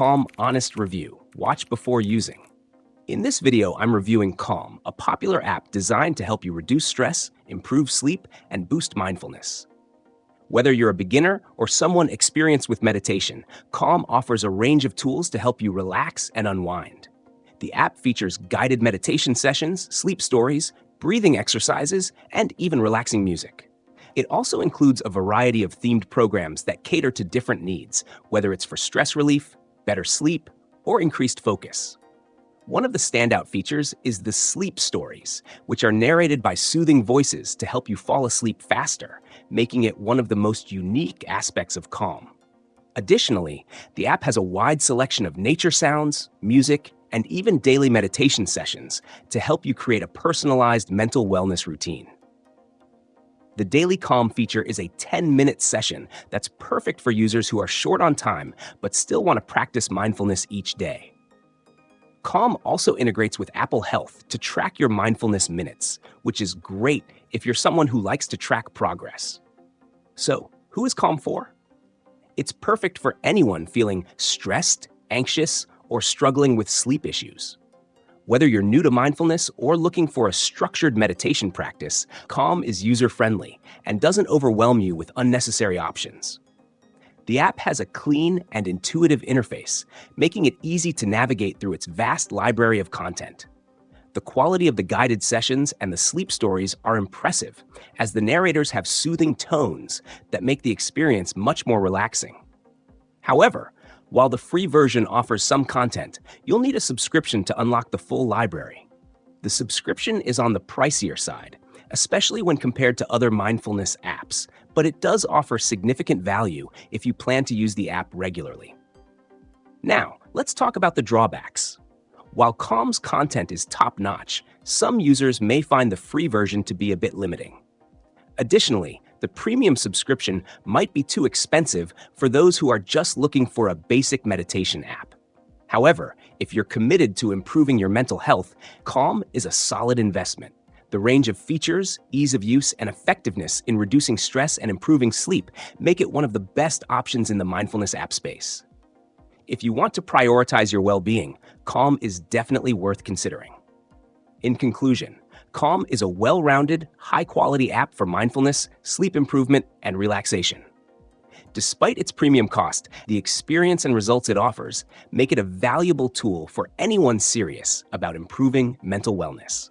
Calm Honest Review. Watch before using. In this video, I'm reviewing Calm, a popular app designed to help you reduce stress, improve sleep, and boost mindfulness. Whether you're a beginner or someone experienced with meditation, Calm offers a range of tools to help you relax and unwind. The app features guided meditation sessions, sleep stories, breathing exercises, and even relaxing music. It also includes a variety of themed programs that cater to different needs, whether it's for stress relief, better sleep, or increased focus. One of the standout features is the sleep stories, which are narrated by soothing voices to help you fall asleep faster, making it one of the most unique aspects of Calm. Additionally, the app has a wide selection of nature sounds, music, and even daily meditation sessions to help you create a personalized mental wellness routine. The Daily Calm feature is a 10-minute session that's perfect for users who are short on time but still want to practice mindfulness each day. Calm also integrates with Apple Health to track your mindfulness minutes, which is great if you're someone who likes to track progress. So, who is Calm for? It's perfect for anyone feeling stressed, anxious, or struggling with sleep issues. Whether you're new to mindfulness or looking for a structured meditation practice, Calm is user-friendly and doesn't overwhelm you with unnecessary options. The app has a clean and intuitive interface, making it easy to navigate through its vast library of content. The quality of the guided sessions and the sleep stories are impressive, as the narrators have soothing tones that make the experience much more relaxing. However, while the free version offers some content, you'll need a subscription to unlock the full library. The subscription is on the pricier side, especially when compared to other mindfulness apps, but it does offer significant value if you plan to use the app regularly. Now, let's talk about the drawbacks. While Calm's content is top-notch, some users may find the free version to be a bit limiting. Additionally, the premium subscription might be too expensive for those who are just looking for a basic meditation app. However, if you're committed to improving your mental health, Calm is a solid investment. The range of features, ease of use, and effectiveness in reducing stress and improving sleep make it one of the best options in the mindfulness app space. If you want to prioritize your well-being, Calm is definitely worth considering. In conclusion, Calm is a well-rounded, high-quality app for mindfulness, sleep improvement, and relaxation. Despite its premium cost, the experience and results it offers make it a valuable tool for anyone serious about improving mental wellness.